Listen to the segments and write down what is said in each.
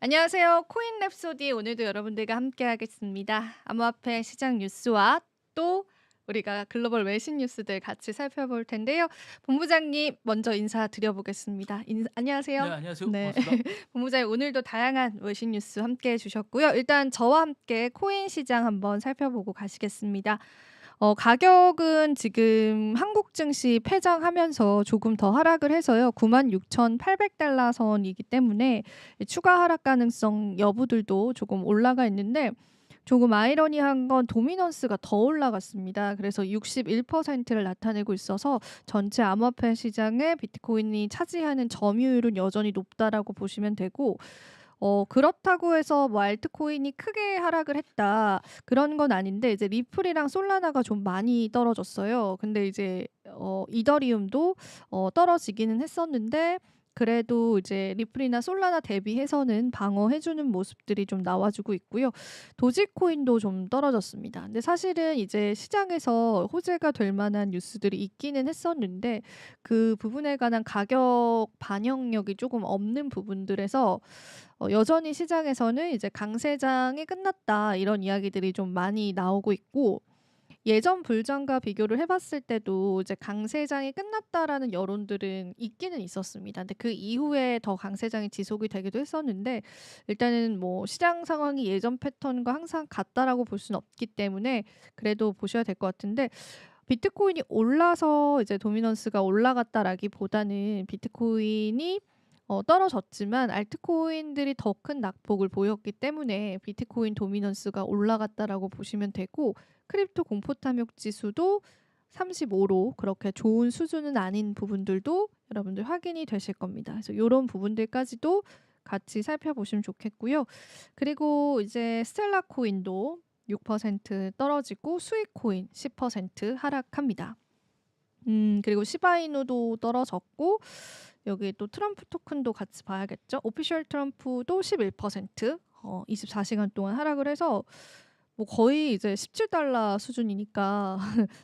안녕하세요. 코인 랩소디 오늘도 여러분들과 함께하겠습니다. 암호화폐 시장 뉴스와 또 우리가 글로벌 외신 뉴스들 같이 살펴볼 텐데요. 본부장님 먼저 인사드려보겠습니다. 네, 안녕하세요. 안녕하세요. 네. 반갑습니다. 본부장님 오늘도 다양한 외신 뉴스 함께해 주셨고요. 일단 저와 함께 코인 시장 한번 살펴보고 가시겠습니다. 가격은 지금 한국 증시 폐장하면서 조금 더 하락을 해서요. 96,800달러 선이기 때문에 추가 하락 가능성 여부들도 조금 올라가 있는데 조금 아이러니한 건 도미넌스가 더 올라갔습니다. 그래서 61%를 나타내고 있어서 전체 암호화폐 시장에 비트코인이 차지하는 점유율은 여전히 높다라고 보시면 되고 그렇다고 해서 뭐 알트코인이 크게 하락을 했다 그런 건 아닌데 이제 리플이랑 솔라나가 좀 많이 떨어졌어요. 근데 이제 이더리움도 떨어지기는 했었는데 그래도 이제 리플이나 솔라나 대비해서는 방어해 주는 모습들이 좀 나와 주고 있고요. 도지코인도 좀 떨어졌습니다. 근데 사실은 이제 시장에서 호재가 될 만한 뉴스들이 있기는 했었는데 그 부분에 관한 가격 반영력이 조금 없는 부분들에서 여전히 시장에서는 이제 "강세장이 끝났다." 이런 이야기들이 좀 많이 나오고 있고 예전 불장과 비교를 해 봤을 때도 이제 '강세장이 끝났다.'라는 여론들은 있기는 있었습니다. 근데 그 이후에 더 강세장이 지속이 되기도 했었는데 일단은 뭐 시장 상황이 예전 패턴과 항상 같다라고 볼 수는 없기 때문에 그래도 보셔야 될 것 같은데 비트코인이 올라서 이제 도미넌스가 올라갔다라기보다는 비트코인이 떨어졌지만 알트코인들이 더 큰 낙폭을 보였기 때문에 비트코인 도미넌스가 올라갔다라고 보시면 되고 크립토 공포 탐욕 지수도 35로 그렇게 좋은 수준은 아닌 부분들도 여러분들 확인이 되실 겁니다. 그래서 요런 부분들까지도 같이 살펴보시면 좋겠고요. 그리고 이제 스텔라 코인도 6% 떨어지고 수익 코인 10% 하락합니다. 그리고 시바이누도 떨어졌고 여기 또 트럼프 토큰도 같이 봐야겠죠. 오피셜 트럼프도 11% 24시간 동안 하락을 해서 뭐 거의 이제 17달러 수준이니까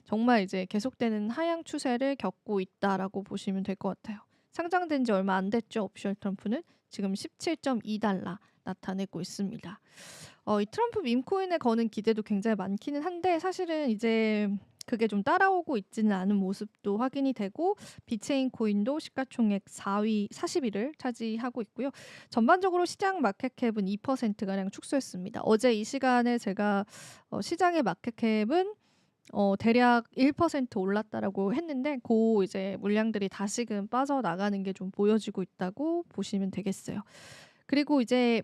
정말 이제 계속되는 하향 추세를 겪고 있다라고 보시면 될 것 같아요. 상장된 지 얼마 안 됐죠. 오피셜 트럼프는 지금 17.2달러 나타내고 있습니다. 이 트럼프 밈코인에 거는 기대도 굉장히 많기는 한데 사실은 이제 그게 좀 따라오고 있지는 않은 모습도 확인이 되고 비체인 코인도 시가총액 4위 40위를 차지하고 있고요. 전반적으로 시장 마켓캡은 2%가량 축소했습니다. 어제 이 시간에 제가 시장의 마켓캡은 대략 1% 올랐다라고 했는데 고 이제 물량들이 다시금 빠져나가는 게 좀 보여지고 있다고 보시면 되겠어요. 그리고 이제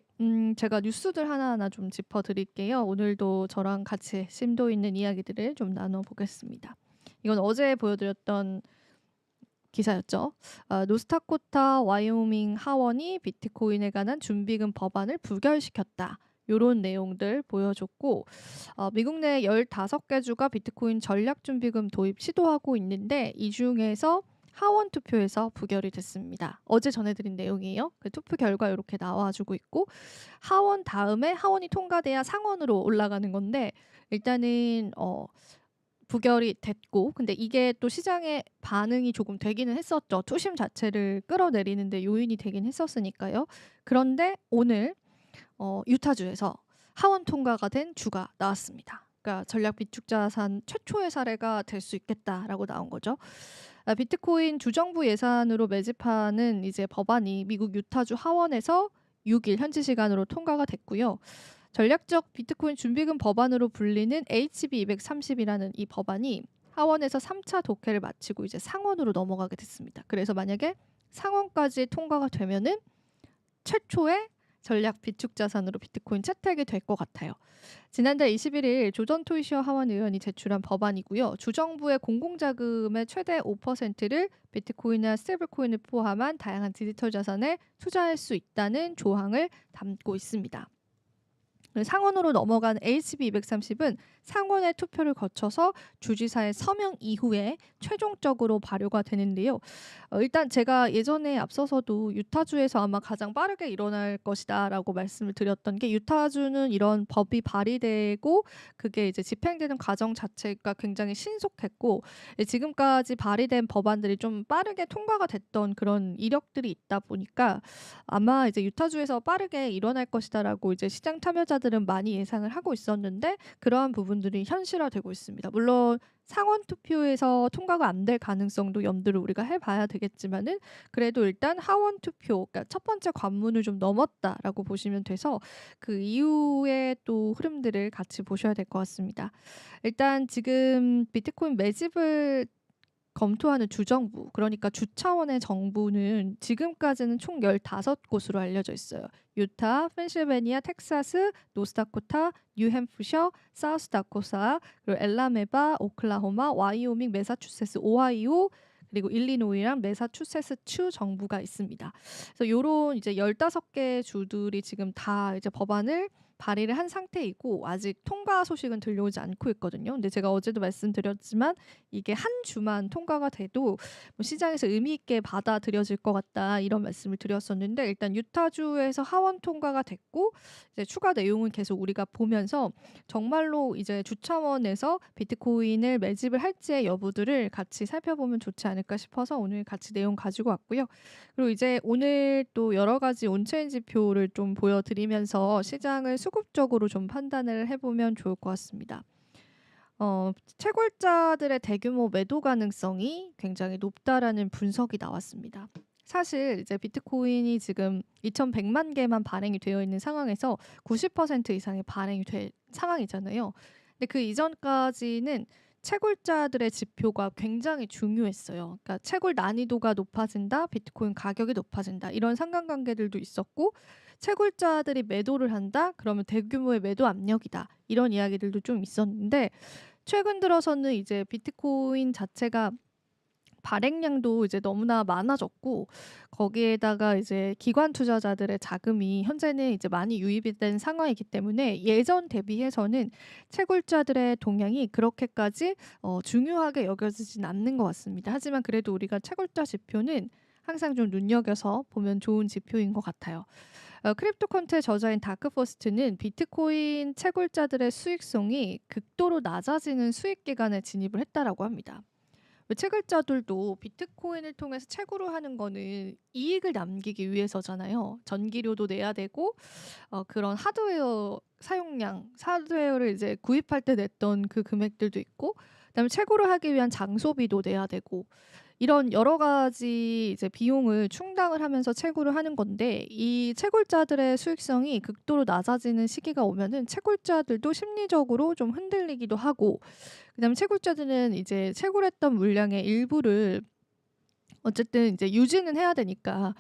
제가 뉴스들 하나하나 좀 짚어 드릴게요. 오늘도 저랑 같이 심도 있는 이야기들을 좀 나눠 보겠습니다. 이건 어제 보여드렸던 기사였죠. 노스타코타 와이오밍 하원이 비트코인에 관한 준비금 법안을 부결시켰다. 요런 내용들 보여줬고 미국 내 15개 주가 비트코인 전략준비금 도입 시도하고 있는데 이 중에서 하원 투표에서 부결이 됐습니다. 어제 전해드린 내용이에요. 그 투표 결과 이렇게 나와주고 있고 하원 다음에 하원이 통과돼야 상원으로 올라가는 건데 일단은 부결이 됐고 근데 이게 또 시장의 반응이 조금 되기는 했었죠. 투심 자체를 끌어내리는 데 요인이 되긴 했었으니까요. 그런데 오늘 유타주에서 하원 통과가 된 주가 나왔습니다. 그러니까 전략 비축 자산 최초의 사례가 될 수 있겠다라고 나온 거죠. 비트코인 주정부 예산으로 매집하는 이제 법안이 미국 유타주 하원에서 6일 현지 시간으로 통과가 됐고요. 전략적 비트코인 준비금 법안으로 불리는 HB 230이라는 이 법안이 하원에서 3차 독회를 마치고 이제 상원으로 넘어가게 됐습니다. 그래서 만약에 상원까지 통과가 되면은 최초의 전략 비축 자산으로 비트코인 채택이 될 것 같아요. 지난달 21일 조던 토이시어 하원 의원이 제출한 법안이고요. 주정부의 공공자금의 최대 5%를 비트코인이나 스테이블코인을 포함한 다양한 디지털 자산에 투자할 수 있다는 조항을 담고 있습니다. 상원으로 넘어간 HB 230은 상원의 투표를 거쳐서 주지사의 서명 이후에 최종적으로 발효가 되는데요. 일단 제가 예전에 앞서서도 유타주에서 아마 가장 빠르게 일어날 것이다라고 말씀을 드렸던 게, 유타주는 이런 법이 발의되고 그게 이제 집행되는 과정 자체가 굉장히 신속했고, 지금까지 발의된 법안들이 좀 빠르게 통과가 됐던 그런 이력들이 있다 보니까 아마 이제 유타주에서 빠르게 일어날 것이다라고 이제 시장 참여자들은 많이 예상을 하고 있었는데, 그러한 부분들이 현실화되고 있습니다. 물론 상원 투표에서 통과가 안 될 가능성도 염두를 우리가 해봐야 되겠지만은, 그래도 일단 하원 투표, 그러니까 첫 번째 관문을 좀 넘었다라고 보시면 돼서 그 이후의 또 흐름들을 같이 보셔야 될 것 같습니다. 일단 지금 비트코인 매집을 검토하는 주정부, 그러니까 주차원의 정부는 지금까지는 총 15곳으로 알려져 있어요. 유타, 펜실베니아, 텍사스, 노스다코타, 뉴햄프셔, 사우스다코타, 그리고 엘라메바, 오클라호마, 와이오밍, 매사추세츠, 오하이오, 그리고 일리노이랑 매사추세츠주 정부가 있습니다. 그래서 요런 이제 15개 주들이 지금 다 이제 법안을 발의를 한 상태이고, 아직 통과 소식은 들려오지 않고 있거든요. 근데 제가 어제도 말씀드렸지만 이게 한 주만 통과가 돼도 뭐 시장에서 의미 있게 받아들여질 것 같다, 이런 말씀을 드렸었는데, 일단 유타주에서 하원 통과가 됐고, 이제 추가 내용은 계속 우리가 보면서 정말로 이제 주차원에서 비트코인을 매집을 할지의 여부들을 같이 살펴보면 좋지 않을까 싶어서 오늘 같이 내용 가지고 왔고요. 그리고 이제 오늘 또 여러 가지 온체인 지표를 좀 보여드리면서 시장을 수급적으로 좀 판단을 해보면 좋을 것 같습니다. 채굴자들의 대규모 매도 가능성이 굉장히 높다라는 분석이 나왔습니다. 사실 이제 비트코인이 지금 2,100만 개만 발행이 되어 있는 상황에서 90% 이상의 발행이 된 상황이잖아요. 근데 그 이전까지는 채굴자들의 지표가 굉장히 중요했어요. 그러니까 채굴 난이도가 높아진다, 비트코인 가격이 높아진다, 이런 상관관계들도 있었고, 채굴자들이 매도를 한다, 그러면 대규모의 매도 압력이다, 이런 이야기들도 좀 있었는데, 최근 들어서는 이제 비트코인 자체가 발행량도 이제 너무나 많아졌고, 거기에다가 이제 기관 투자자들의 자금이 현재는 이제 많이 유입이 된 상황이기 때문에 예전 대비해서는 채굴자들의 동향이 그렇게까지 중요하게 여겨지진 않는 것 같습니다. 하지만 그래도 우리가 채굴자 지표는 항상 좀 눈여겨서 보면 좋은 지표인 것 같아요. 크립토 콘트의 저자인 다크포스트는 비트코인 채굴자들의 수익성이 극도로 낮아지는 수익 기간에 진입을 했다라고 합니다. 채굴자들도 비트코인을 통해서 채굴을 하는 거는 이익을 남기기 위해서잖아요. 전기료도 내야 되고, 그런 하드웨어 사용량, 하드웨어를 이제 구입할 때 냈던 그 금액들도 있고, 그다음에 채굴을 하기 위한 장소비도 내야 되고, 이런 여러 가지 이제 비용을 충당을 하면서 채굴을 하는 건데, 이 채굴자들의 수익성이 극도로 낮아지는 시기가 오면은 채굴자들도 심리적으로 좀 흔들리기도 하고, 그다음에 채굴자들은 이제 채굴했던 물량의 일부를 어쨌든 이제 유지는 해야 되니까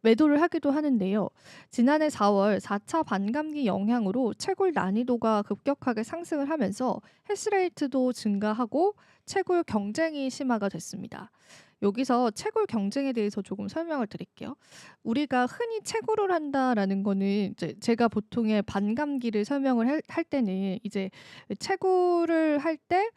매도를 하기도 하는데요. 지난해 4월 4차 반감기 영향으로 채굴 난이도가 급격하게 상승을 하면서 해시레이트도 증가하고 채굴 경쟁이 심화가 됐습니다. 여기서 채굴 경쟁에 대해서 조금 설명을 드릴게요. 우리가 흔히 채굴을 한다라는 거는 이제 제가 보통의 반감기를 설명을 할 때는 이제 채굴을 할때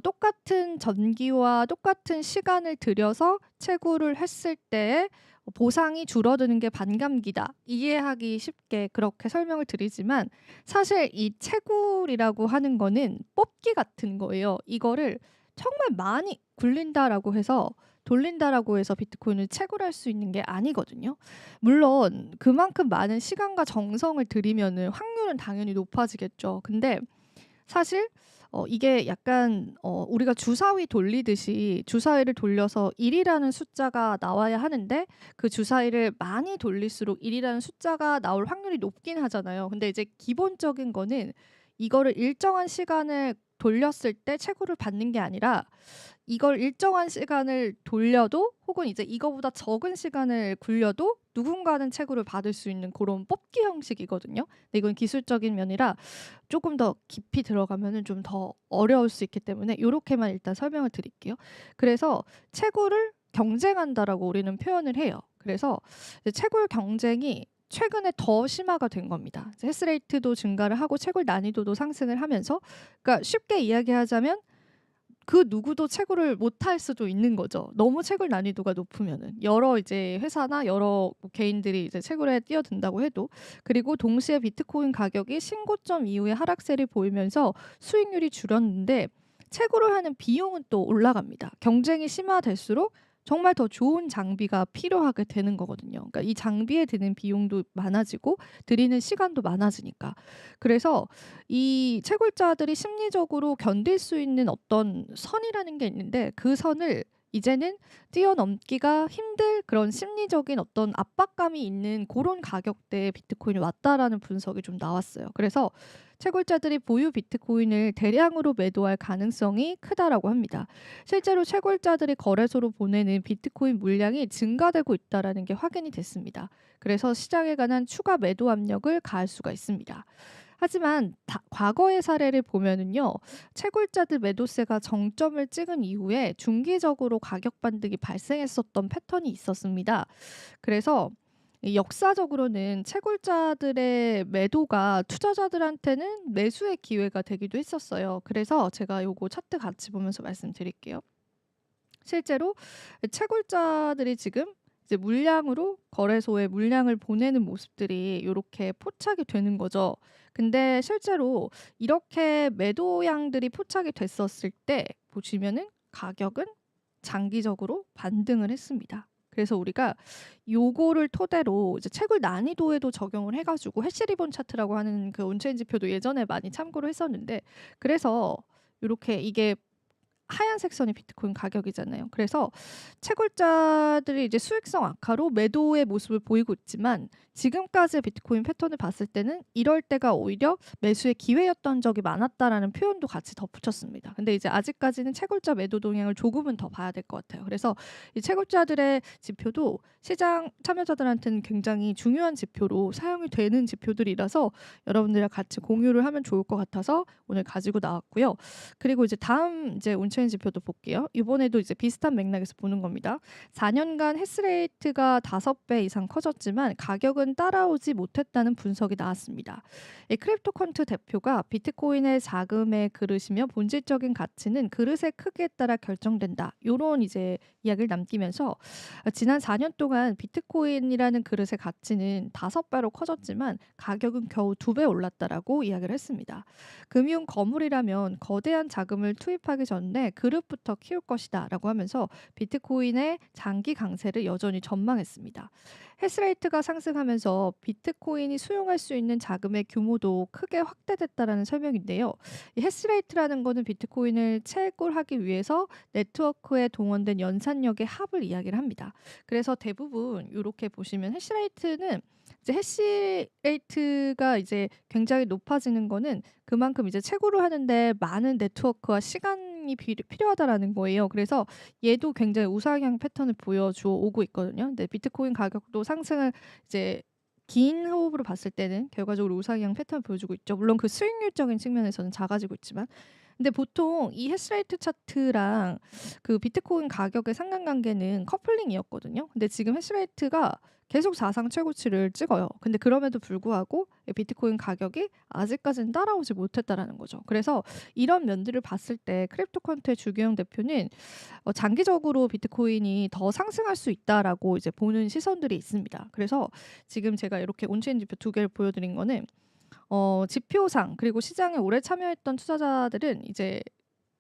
똑같은 전기와 똑같은 시간을 들여서 채굴을 했을 때 보상이 줄어드는 게 반감기다, 이해하기 쉽게 그렇게 설명을 드리지만, 사실 이 채굴이라고 하는 거는 뽑기 같은 거예요. 이거를 정말 많이 굴린다라고 해서, 돌린다라고 해서 비트코인을 채굴할 수 있는 게 아니거든요. 물론 그만큼 많은 시간과 정성을 들이면은 확률은 당연히 높아지겠죠. 근데 사실 이게 약간 우리가 주사위 돌리듯이 주사위를 돌려서 1이라는 숫자가 나와야 하는데, 그 주사위를 많이 돌릴수록 1이라는 숫자가 나올 확률이 높긴 하잖아요. 근데 이제 기본적인 거는 이거를 일정한 시간을 돌렸을 때 채굴을 받는 게 아니라, 이걸 일정한 시간을 돌려도 혹은 이제 이거보다 적은 시간을 굴려도 누군가는 채굴을 받을 수 있는 그런 뽑기 형식이거든요. 근데 이건 기술적인 면이라 조금 더 깊이 들어가면은 좀 더 어려울 수 있기 때문에 이렇게만 일단 설명을 드릴게요. 그래서 채굴을 경쟁한다라고 우리는 표현을 해요. 그래서 이제 채굴 경쟁이 최근에 더 심화가 된 겁니다. 이제 헬스레이트도 증가를 하고 채굴 난이도도 상승을 하면서, 그러니까 쉽게 이야기하자면 그 누구도 채굴을 못할 수도 있는 거죠. 너무 채굴 난이도가 높으면은. 여러 이제 회사나 여러 뭐 개인들이 이제 채굴에 뛰어든다고 해도. 그리고 동시에 비트코인 가격이 신고점 이후에 하락세를 보이면서 수익률이 줄었는데 채굴을 하는 비용은 또 올라갑니다. 경쟁이 심화될수록 정말 더 좋은 장비가 필요하게 되는 거거든요. 그러니까 이 장비에 드는 비용도 많아지고 들이는 시간도 많아지니까. 그래서 이 채굴자들이 심리적으로 견딜 수 있는 어떤 선이라는 게 있는데, 그 선을 이제는 뛰어넘기가 힘들 그런 심리적인 어떤 압박감이 있는 그런 가격대에 비트코인이 왔다라는 분석이 좀 나왔어요. 그래서 채굴자들이 보유 비트코인을 대량으로 매도할 가능성이 크다라고 합니다. 실제로 채굴자들이 거래소로 보내는 비트코인 물량이 증가되고 있다라는 게 확인이 됐습니다. 그래서 시장에 관한 추가 매도 압력을 가할 수가 있습니다. 하지만 과거의 사례를 보면은요, 채굴자들 매도세가 정점을 찍은 이후에 중기적으로 가격 반등이 발생했었던 패턴이 있었습니다. 그래서 이 역사적으로는 채굴자들의 매도가 투자자들한테는 매수의 기회가 되기도 했었어요. 그래서 제가 요거 차트 같이 보면서 말씀드릴게요. 실제로 채굴자들이 지금 이제 물량으로 거래소에 물량을 보내는 모습들이 요렇게 포착이 되는 거죠. 근데 실제로 이렇게 매도량들이 포착이 됐었을 때 보시면은 가격은 장기적으로 반등을 했습니다. 그래서 우리가 요거를 토대로 이제 채굴 난이도에도 적용을 해 가지고 해시리본 차트라고 하는 그 온체인 지표도 예전에 많이 참고를 했었는데, 그래서 요렇게 이게 하얀색 선이 비트코인 가격이잖아요. 그래서 채굴자들이 이제 수익성 악화로 매도의 모습을 보이고 있지만, 지금까지의 비트코인 패턴을 봤을 때는 이럴 때가 오히려 매수의 기회였던 적이 많았다라는 표현도 같이 덧붙였습니다. 근데 이제 아직까지는 채굴자 매도 동향을 조금은 더 봐야 될 것 같아요. 그래서 이 채굴자들의 지표도 시장 참여자들한테는 굉장히 중요한 지표로 사용이 되는 지표들이라서 여러분들이랑 같이 공유를 하면 좋을 것 같아서 오늘 가지고 나왔고요. 그리고 이제 다음 이제 온체인 지표도 볼게요. 이번에도 이제 비슷한 맥락에서 보는 겁니다. 4년간 해스레이트가 5배 이상 커졌지만 가격은 따라오지 못했다는 분석이 나왔습니다. 이 크립토컨트 대표가 비트코인의 자금의 그릇이며 본질적인 가치는 그릇의 크기에 따라 결정된다, 요런 이제 이야기를 남기면서 지난 4년 동안 비트코인이라는 그릇의 가치는 5배로 커졌지만 가격은 겨우 2배 올랐다라고 이야기를 했습니다. 금융 거물이라면 거대한 자금을 투입하기 전에 그릇부터 키울 것이다라고 하면서 비트코인의 장기 강세를 여전히 전망했습니다. 해스레이트가 상승하면서 비트코인이 수용할 수 있는 자금의 규모도 크게 확대됐다라는 설명인데요. 이 해스레이트라는 거는 비트코인을 채굴하기 위해서 네트워크에 동원된 연산력의 합을 이야기를 합니다. 그래서 대부분 이렇게 보시면 해시레이트는 이제 해시레이트가 이제 굉장히 높아지는 거는 그만큼 이제 채굴을 하는데 많은 네트워크와 시간이 필요하다라는 거예요. 그래서 얘도 굉장히 우상향 패턴을 보여줘 오고 있거든요. 근데 비트코인 가격도 상승을 이제 긴 호흡으로 봤을 때는 결과적으로 우상향 패턴을 보여주고 있죠. 물론 그 수익률적인 측면에서는 작아지고 있지만. 근데 보통 이 해시레이트 차트랑 그 비트코인 가격의 상관관계는 커플링이었거든요. 근데 지금 해시레이트가 계속 사상 최고치를 찍어요. 근데 그럼에도 불구하고 이 비트코인 가격이 아직까지는 따라오지 못했다라는 거죠. 그래서 이런 면들을 봤을 때 크립토컨트의 주기영 대표는 장기적으로 비트코인이 더 상승할 수 있다라고 이제 보는 시선들이 있습니다. 그래서 지금 제가 이렇게 온체인 지표 2개를 보여드린 거는 지표상 그리고 시장에 오래 참여했던 투자자들은 이제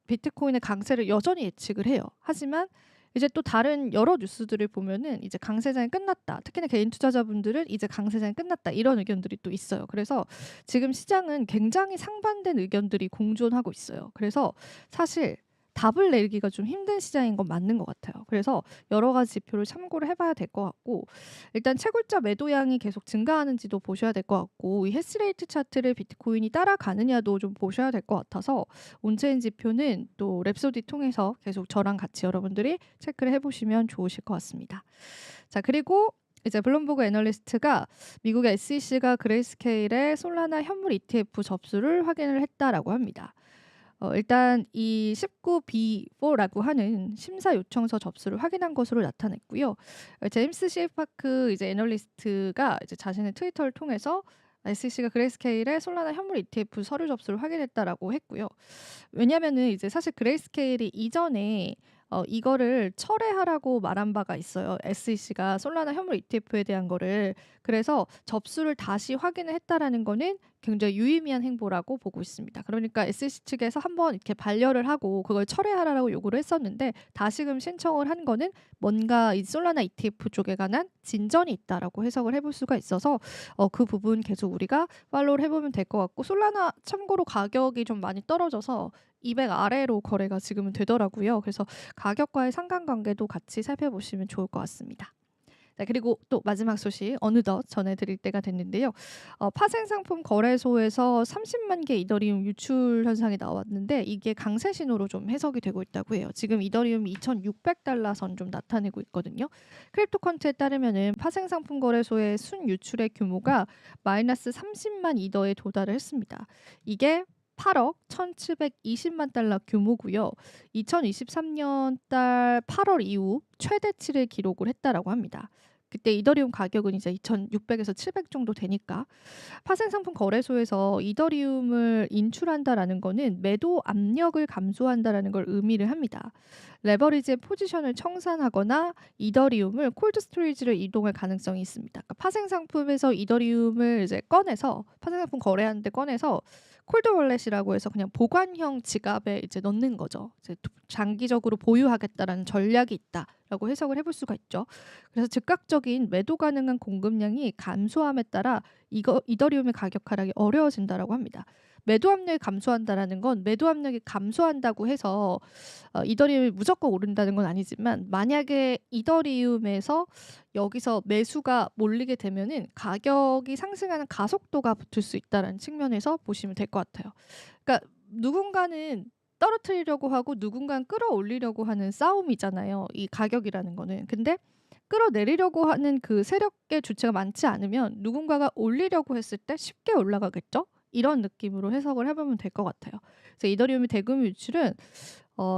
비트코인의 강세를 여전히 예측을 해요. 하지만 이제 또 다른 여러 뉴스들을 보면은 이제 강세장이 끝났다, 특히나 개인 투자자분들은 이제 강세장이 끝났다, 이런 의견들이 또 있어요. 그래서 지금 시장은 굉장히 상반된 의견들이 공존하고 있어요. 그래서 사실 답을 내기가 좀 힘든 시장인 건 맞는 것 같아요. 그래서 여러 가지 지표를 참고를 해봐야 될 것 같고, 일단 채굴자 매도량이 계속 증가하는지도 보셔야 될 것 같고, 이 해시레이트 차트를 비트코인이 따라가느냐도 좀 보셔야 될 것 같아서 온체인 지표는 또 랩소디 통해서 계속 저랑 같이 여러분들이 체크를 해보시면 좋으실 것 같습니다. 자, 그리고 이제 블룸버그 애널리스트가 미국의 SEC가 그레이스케일의 솔라나 현물 ETF 접수를 확인을 했다라고 합니다. 일단 이 19B4라고 하는 심사 요청서 접수를 확인한 것으로 나타냈고요. 제임스 C. 파크 이제 애널리스트가 이제 자신의 트위터를 통해서 SEC가 그레이스케일의 솔라나 현물 ETF 서류 접수를 확인했다라고 했고요. 왜냐면은 이제 사실 그레이스케일이 이전에 이거를 철회하라고 말한 바가 있어요. SEC가 솔라나 현물 ETF에 대한 거를. 그래서 접수를 다시 확인을 했다라는 거는 굉장히 유의미한 행보라고 보고 있습니다. 그러니까 SEC 측에서 한번 이렇게 반려를 하고 그걸 철회하라고 요구를 했었는데 다시금 신청을 한 거는 뭔가 이 솔라나 ETF 쪽에 관한 진전이 있다라고 해석을 해볼 수가 있어서 그 부분 계속 우리가 팔로우를 해보면 될 것 같고 솔라나 참고로 가격이 좀 많이 떨어져서 200 아래로 거래가 지금은 되더라고요. 그래서 가격과의 상관관계도 같이 살펴보시면 좋을 것 같습니다. 네, 그리고 또 마지막 소식 어느덧 전해드릴 때가 됐는데요. 파생상품 거래소에서 30만 개 이더리움 유출 현상이 나왔는데 이게 강세 신호로 좀 해석이 되고 있다고 해요. 지금 이더리움이 2,600달러 선 좀 나타내고 있거든요. 크립토컨트에 따르면은 파생상품 거래소의 순 유출의 규모가 마이너스 30만 이더에 도달을 했습니다. 이게 8억 1,720만 달러 규모고요. 2023년 달 8월 이후 최대치를 기록을 했다라고 합니다. 그때 이더리움 가격은 이제 2,600에서 700 정도 되니까 파생 상품 거래소에서 이더리움을 인출한다라는 거는 매도 압력을 감소한다라는 걸 의미를 합니다. 레버리지의 포지션을 청산하거나 이더리움을 콜드 스토리지로 이동할 가능성이 있습니다. 그러니까 파생 상품에서 이더리움을 이제 꺼내서 파생 상품 거래하는데 꺼내서 콜드 월렛이라고 해서 그냥 보관형 지갑에 이제 넣는 거죠. 이제 장기적으로 보유하겠다라는 전략이 있다라고 해석을 해볼 수가 있죠. 그래서 즉각적인 매도 가능한 공급량이 감소함에 따라 이더리움의 가격 하락이 어려워진다라고 합니다. 매도 압력이 감소한다라는 건 매도 압력이 감소한다고 해서 이더리움이 무조건 오른다는 건 아니지만 만약에 이더리움에서 여기서 매수가 몰리게 되면은 가격이 상승하는 가속도가 붙을 수 있다는 측면에서 보시면 될 것 같아요. 그러니까 누군가는 떨어뜨리려고 하고 누군가는 끌어올리려고 하는 싸움이잖아요. 이 가격이라는 거는. 근데 끌어내리려고 하는 그 세력의 주체가 많지 않으면 누군가가 올리려고 했을 때 쉽게 올라가겠죠? 이런 느낌으로 해석을 해보면 될 것 같아요. 그래서 이더리움의 대금 유출은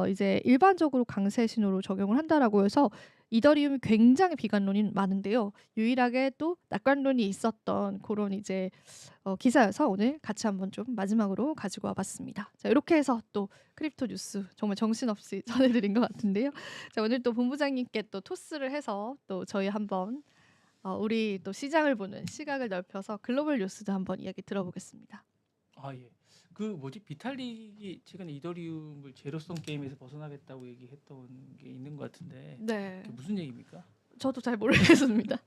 이제 일반적으로 강세 신호로 적용을 한다라고 해서 이더리움이 굉장히 비관론이 많은데요. 유일하게 또 낙관론이 있었던 그런 이제 기사여서 오늘 같이 한번 좀 마지막으로 가지고 와봤습니다. 자, 이렇게 해서 또 크립토 뉴스 정말 정신없이 전해드린 것 같은데요. 자, 오늘 또 본부장님께 또 토스를 해서 또 저희 한번 우리 또 시장을 보는 시각을 넓혀서 글로벌 뉴스도 한번 이야기 들어보겠습니다. 아 예. 그 뭐지 비탈릭이 최근에 이더리움을 제로성 게임에서 벗어나겠다고 얘기했던 게 있는 것 같은데 네. 그게 무슨 얘기입니까? 저도 잘 모르겠습니다.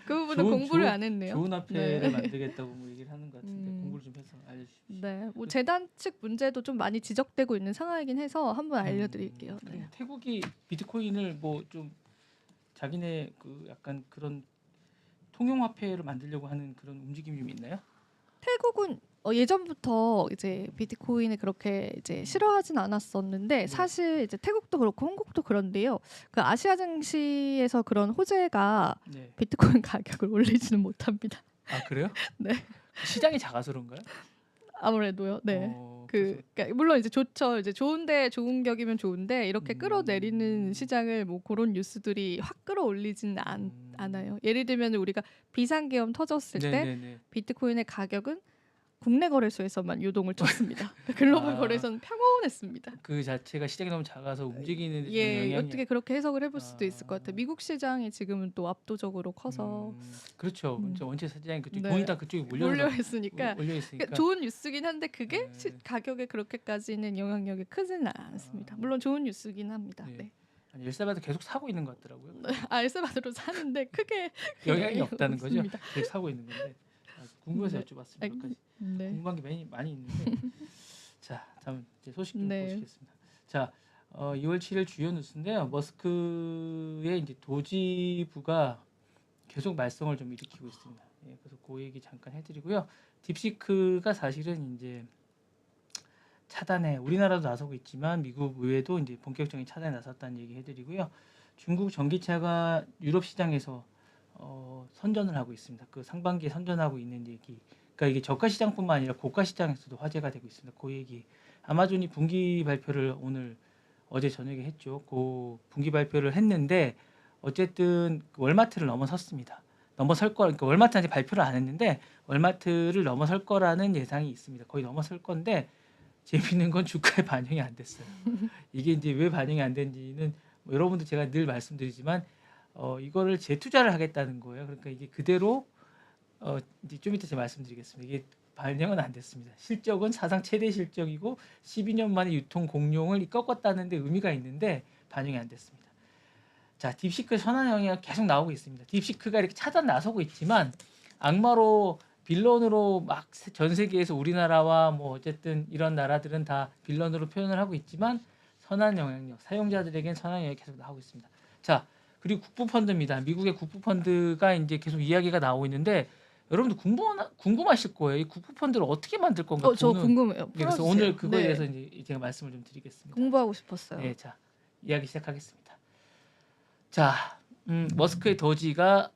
그 부분은 공부를 안 했네요. 좋은 화폐를 네. 만들겠다고 뭐 얘기를 하는 것 같은데 공부를 좀 해서 알려주십시오. 네, 뭐 재단 측 문제도 좀 많이 지적되고 있는 상황이긴 해서 한번 알려드릴게요. 네. 태국이 비트코인을 뭐 좀 자기네 그 약간 그런 통용 화폐를 만들려고 하는 그런 움직임이 좀 있나요? 태국은 예전부터 이제 비트코인을 그렇게 이제 싫어하진 않았었는데 사실 이제 태국도 그렇고 홍콩도 그런데요. 그 아시아 증시에서 그런 호재가 네. 비트코인 가격을 올리지는 못합니다. 아 그래요? 네. 시장이 작아서 그런가요? 아무래도요. 네. 그래서 그러니까 물론 이제 좋죠. 이제 좋은데 좋은 격이면 좋은데 이렇게 끌어내리는 시장을 뭐 그런 뉴스들이 확 끌어올리진 않아요. 예를 들면 우리가 비상계엄 터졌을 때 네네네. 비트코인의 가격은 국내 거래소에서만 요동을 쳤습니다. 글로벌 거래소는 평온했습니다. 그 자체가 시장이 너무 작아서 움직이는 데 예, 영향이 어떻게 그렇게 해석을 해볼 수도 있을 것 같아요. 미국 시장이 지금은 또 압도적으로 커서 그렇죠. 원체 시장이 그쪽 네. 돈이 다 그쪽에 몰려 있으니까 몰려있으니까 좋은 뉴스긴 한데 그게 네. 가격에 그렇게까지는 영향력이 크지는 않습니다. 물론 좋은 뉴스긴 합니다. 네. 네. 아니, 엘사바도 계속 사고 있는 것 같더라고요. 알스바드로 사는데 크게 영향이 없다는 거죠. 없습니다. 계속 사고 있는 건데 궁금해서 네. 여쭤봤습니다. 몇 가지. 네. 궁금한 게 많이 있는데 자, 다음 이제 소식 좀 네. 보시겠습니다. 자, 2월 7일 주요 뉴스인데요. 머스크의 이제 도지부가 계속 말썽을 좀 일으키고 있습니다. 예, 그래서 그 얘기 잠깐 해드리고요. 딥시크가 사실은 이제 차단에 우리나라도 나서고 있지만 미국 의회도 이제 본격적인 차단에 나섰다는 얘기 해드리고요. 중국 전기차가 유럽 시장에서 선전을 하고 있습니다. 그 상반기에 선전하고 있는 얘기. 그러니까 이게 저가 시장뿐만 아니라 고가 시장에서도 화제가 되고 있습니다. 그 얘기 아마존이 분기 발표를 어제 저녁에 했죠. 그 분기 발표를 했는데 어쨌든 월마트를 넘어섰습니다. 그러니까 월마트한테 발표를 안 했는데 월마트를 넘어설 거라는 예상이 있습니다. 거의 넘어설 건데 재밌는 건 주가에 반영이 안 됐어요. 이게 이제 왜 반영이 안 된지는 뭐 여러분도 제가 늘 말씀드리지만 이거를 재투자를 하겠다는 거예요. 그러니까 이게 그대로 이제 좀 이따 제가 말씀드리겠습니다. 이게 반영은 안 됐습니다. 실적은 사상 최대 실적이고 12년 만에 유통 공룡을 꺾었다는데 의미가 있는데 반영이 안 됐습니다. 자, 딥시크 선한 영향이 계속 나오고 있습니다. 딥시크가 이렇게 차단 나서고 있지만 악마로 빌런으로 막 전 세계에서 우리나라와 뭐 어쨌든 이런 나라들은 다 빌런으로 표현을 하고 있지만 선한 영향력, 사용자들에겐 선한 영향이 계속 나오고 있습니다. 자, 그리고 국부펀드입니다. 미국의 국부펀드가 이제 계속 이야기가 나오고 있는데 여러분들 궁금하실 거예요. 이 국부펀드를 어떻게 만들 건가? 저 궁금해요. 네, 그래서 풀어주세요. 오늘 그거에 네. 대해서 이제 제가 말씀을 좀 드리겠습니다. 공부하고 싶었어요. 네, 자, 이야기 시작하겠습니다. 자, 머스크의 더지가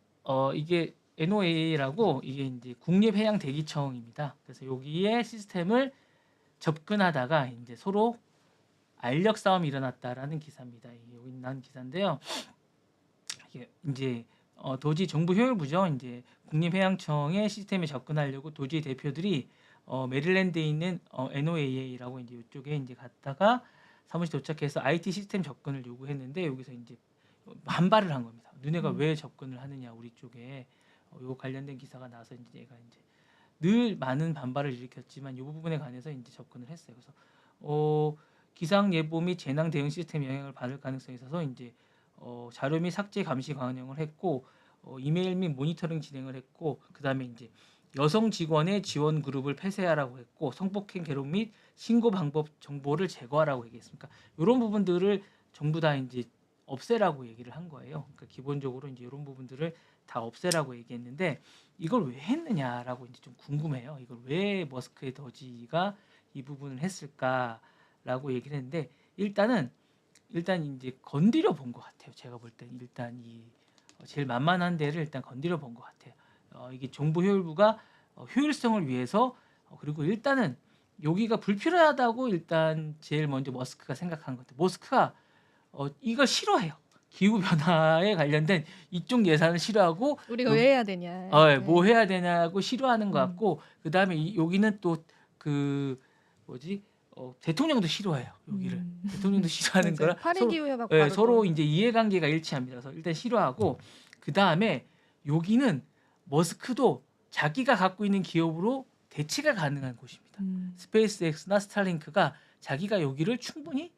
이게 NOAA라고 이게 이제 국립해양대기청입니다. 그래서 여기에 시스템을 접근하다가 이제 서로 알력 싸움이 일어났다라는 기사입니다. 이게 여기 난 기사인데요. 이게 이제 도지 정부 효율부죠. 이제 국립해양청의 시스템에 접근하려고 도지 대표들이 메릴랜드에 있는 NOAA라고 이제 이쪽에 이제 갔다가 사무실 도착해서 IT 시스템 접근을 요구했는데 여기서 이제 반발을 한 겁니다. 너네가 왜 접근을 하느냐 우리 쪽에 요 관련된 기사가 나서 이제 얘가 이제 늘 많은 반발을 일으켰지만 이 부분에 관해서 이제 접근을 했어요. 그래서 기상 예보 및 재난 대응 시스템 영향을 받을 가능성이 있어서 이제 자료 및 삭제 감시 강령을 했고 이메일 및 모니터링 진행을 했고 그다음에 이제 여성 직원의 지원 그룹을 폐쇄하라고 했고 성폭행 괴롭 및 신고 방법 정보를 제거하라고 얘기했습니다. 이런 부분들을 전부 다 이제 없애라고 얘기를 한 거예요. 그러니까 기본적으로 이제 이런 부분들을 다 없애라고 얘기했는데 이걸 왜 했느냐라고 이제 좀 궁금해요. 이걸 왜 머스크의 더지가 이 부분을 했을까라고 얘기를 했는데 일단 이제 건드려 본 것 같아요. 제가 볼 땐 일단 이 제일 만만한 데를 일단 건드려 본 것 같아요. 이게 정부 효율부가 효율성을 위해서 그리고 일단은 여기가 불필요하다고 일단 제일 먼저 머스크가 생각한 것 같아요. 머스크가 이걸 싫어해요. 기후 변화에 관련된 이쪽 예산을 싫어하고 우리가 왜 해야 되냐. 뭐 해야 되냐고 싫어하는 것 같고 그다음에 여기는 또 그 뭐지 대통령도 싫어해요. 여기를 대통령도 싫어하는 거라 파리 기후 협약 서로 이제 이해관계가 일치합니다. 그래서 일단 싫어하고 그다음에 여기는 머스크도 자기가 갖고 있는 기업으로 대체가 가능한 곳입니다. 스페이스X나 스타링크가 자기가 여기를 충분히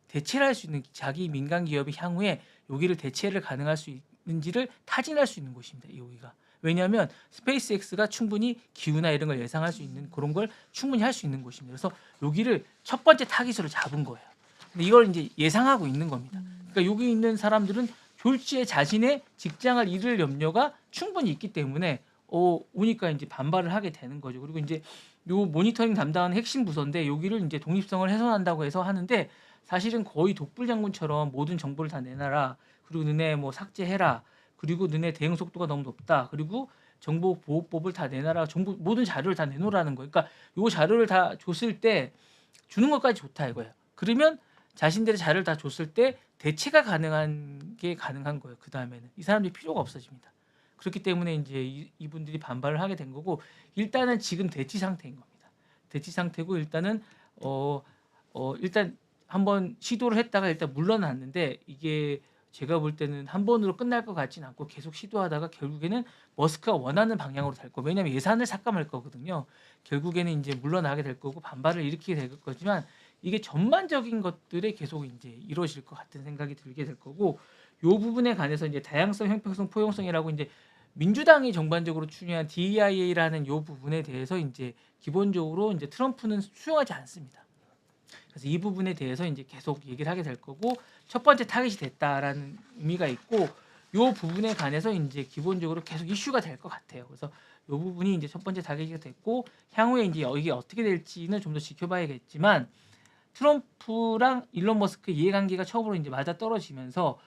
대체를 할 수 있는 자기 민간 기업이 향후에 여기를 대체를 가능할 수 있는지를 타진할 수 있는 곳입니다. 여기가 왜냐하면 스페이스X가 충분히 기후나 이런 걸 예상할 수 있는 그런 걸 충분히 할 수 있는 곳입니다. 그래서 여기를 첫 번째 타깃으로 잡은 거예요. 근데 이걸 이제 예상하고 있는 겁니다. 그러니까 여기 있는 사람들은 졸지에 자신의 직장을 잃을 염려가 충분히 있기 때문에 오니까 이제 반발을 하게 되는 거죠. 그리고 이제 요 모니터링 담당하는 핵심 부서인데 여기를 이제 독립성을 훼손한다고 해서 하는데 사실은 거의 독불 장군처럼 모든 정보를 다 내놔라. 그리고 너네 뭐 삭제해라. 그리고 너네 대응 속도가 너무 높다. 그리고 정보보호법을 다 내놔라. 정보 모든 자료를 다 내놓으라는 거예요. 그러니까 요 자료를 다 줬을 때 주는 것까지 좋다 이거예요. 그러면 자신들의 자료를 다 줬을 때 대체가 가능한 거예요. 그 다음에는 이 사람들이 필요가 없어집니다. 그렇기 때문에 이제 이분들이 반발을 하게 된 거고 일단은 지금 대치 상태인 겁니다. 대치 상태고 일단은 일단 한번 시도를 했다가 일단 물러났는데 이게 제가 볼 때는 한 번으로 끝날 것 같지는 않고 계속 시도하다가 결국에는 머스크가 원하는 방향으로 될 거고 왜냐하면 예산을 삭감할 거거든요. 결국에는 이제 물러나게 될 거고 반발을 일으키게 될 거지만 이게 전반적인 것들에 계속 이제 이루어질 것 같은 생각이 들게 될 거고 이 부분에 관해서 이제 다양성, 형평성, 포용성이라고 이제 민주당이 전반적으로 추진한 DEIA라는 이 부분에 대해서 이제 기본적으로 이제 트럼프는 수용하지 않습니다. 그래서 이 부분에 대해서 이제 계속 얘기를 하게 될 거고 첫 번째 타깃이 됐다라는 의미가 있고 이 부분에 관해서 이제 기본적으로 계속 이슈가 될 것 같아요. 그래서 이 부분이 이제 첫 번째 타깃이 됐고 향후에 이제 이게 어떻게 될지는 좀 더 지켜봐야겠지만 트럼프랑 일론 머스크 이해관계가 처음으로 이제 맞아 떨어지면서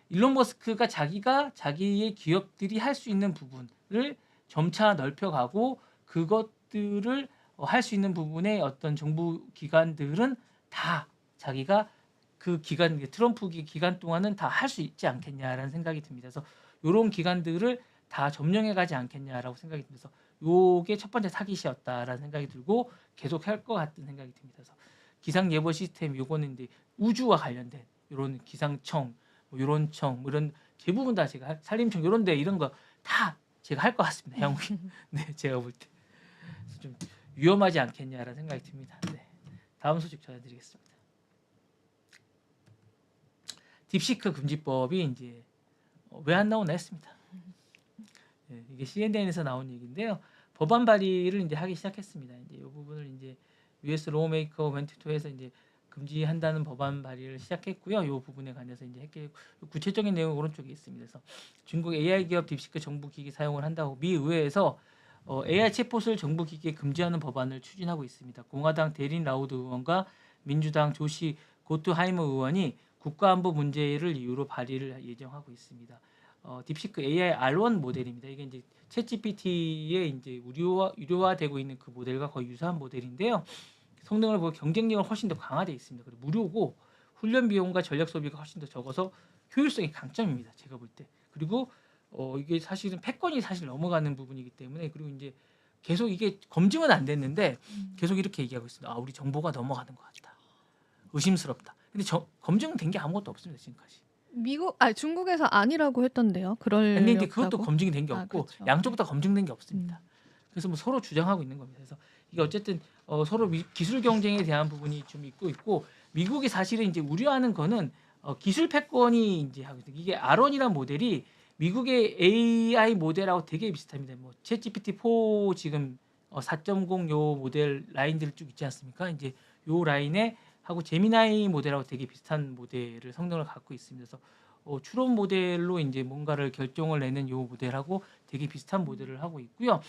일론 머스크가 자기의 기업들이 할 수 있는 부분을 점차 넓혀가고 그것들을 할 수 있는 부분의 어떤 정부 기관들은 다 자기가 그 기간 트럼프 기간 동안은 다 할 수 있지 않겠냐라는 생각이 듭니다. 그래서 이런 기관들을 다 점령해 가지 않겠냐라고 생각이 들면서 요게 첫 번째 타깃이었다라는 생각이 들고 계속 할 것 같은 생각이 듭니다. 그래서 기상 예보 시스템 요거는 이제 우주와 관련된 이런 기상청, 뭐 이런 청, 뭐 이런 대부분 다 제가 산림청 이런데 이런 거 다 제가 할 것 같습니다. 향후에 네 제가 볼 때 좀 위험하지 않겠냐라는 생각이 듭니다. 네. 다음 소식 전해드리겠습니다. 딥시크 금지법이 이제 왜 안 나오나 했습니다. 네, 이게 CNN에서 나온 얘기인데요. 법안 발의를 이제 하기 시작했습니다. 이제 이 부분을 이제 US 로우메이커 22에서 이제 금지한다는 법안 발의를 시작했고요. 이 부분에 관해서 이제 구체적인 내용은 오른쪽에 있습니다. 그래서 중국 AI 기업 딥시크 정부 기기 사용을 한다고 미 의회에서 AI 챗봇을 정부 기기에 금지하는 법안을 추진하고 있습니다. 공화당 데린 라우드 의원과 민주당 조시 고트하이머 의원이 국가안보 문제를 이유로 발의를 예정하고 있습니다. 딥시크 AI R1 모델입니다. 이게 이제 챗GPT의 이제 유료화되고 있는 그 모델과 거의 유사한 모델인데요. 성능을 보고 경쟁력은 훨씬 더 강화되어 있습니다. 그리고 무료고 훈련 비용과 전력 소비가 훨씬 더 적어서 효율성이 강점입니다. 제가 볼 때. 그리고 이게 사실은 패권이 사실 넘어가는 부분이기 때문에 그리고 이제 계속 이게 검증은 안 됐는데 계속 이렇게 얘기하고 있습니다. 우리 정보가 넘어가는 것 같다. 의심스럽다. 근데 검증은 된 게 아무것도 없습니다. 지금까지. 중국에서 아니라고 했던데요. 근데 이제 그러려고. 그것도 검증이 된 게 없고 그렇죠. 양쪽 다 검증된 게 없습니다. 그래서 뭐 서로 주장하고 있는 겁니다. 그래서 이게 어쨌든 서로 기술 경쟁에 대한 부분이 좀 있고 미국이 사실은 이제 우려하는 거는 기술 패권이 이제 하거든요. 이게 R1이라는 모델이 미국의 AI 모델하고 되게 비슷합니다. 뭐 챗GPT 4 지금 4.0 요 모델 라인들 쭉 있지 않습니까? 이제 요 라인에 하고 제미나이 모델하고 되게 비슷한 모델을 성능을 갖고 있습니다. 그래서 추론 모델로 이제 뭔가를 결정을 내는 요 모델하고 되게 비슷한 모델을 하고 있고요.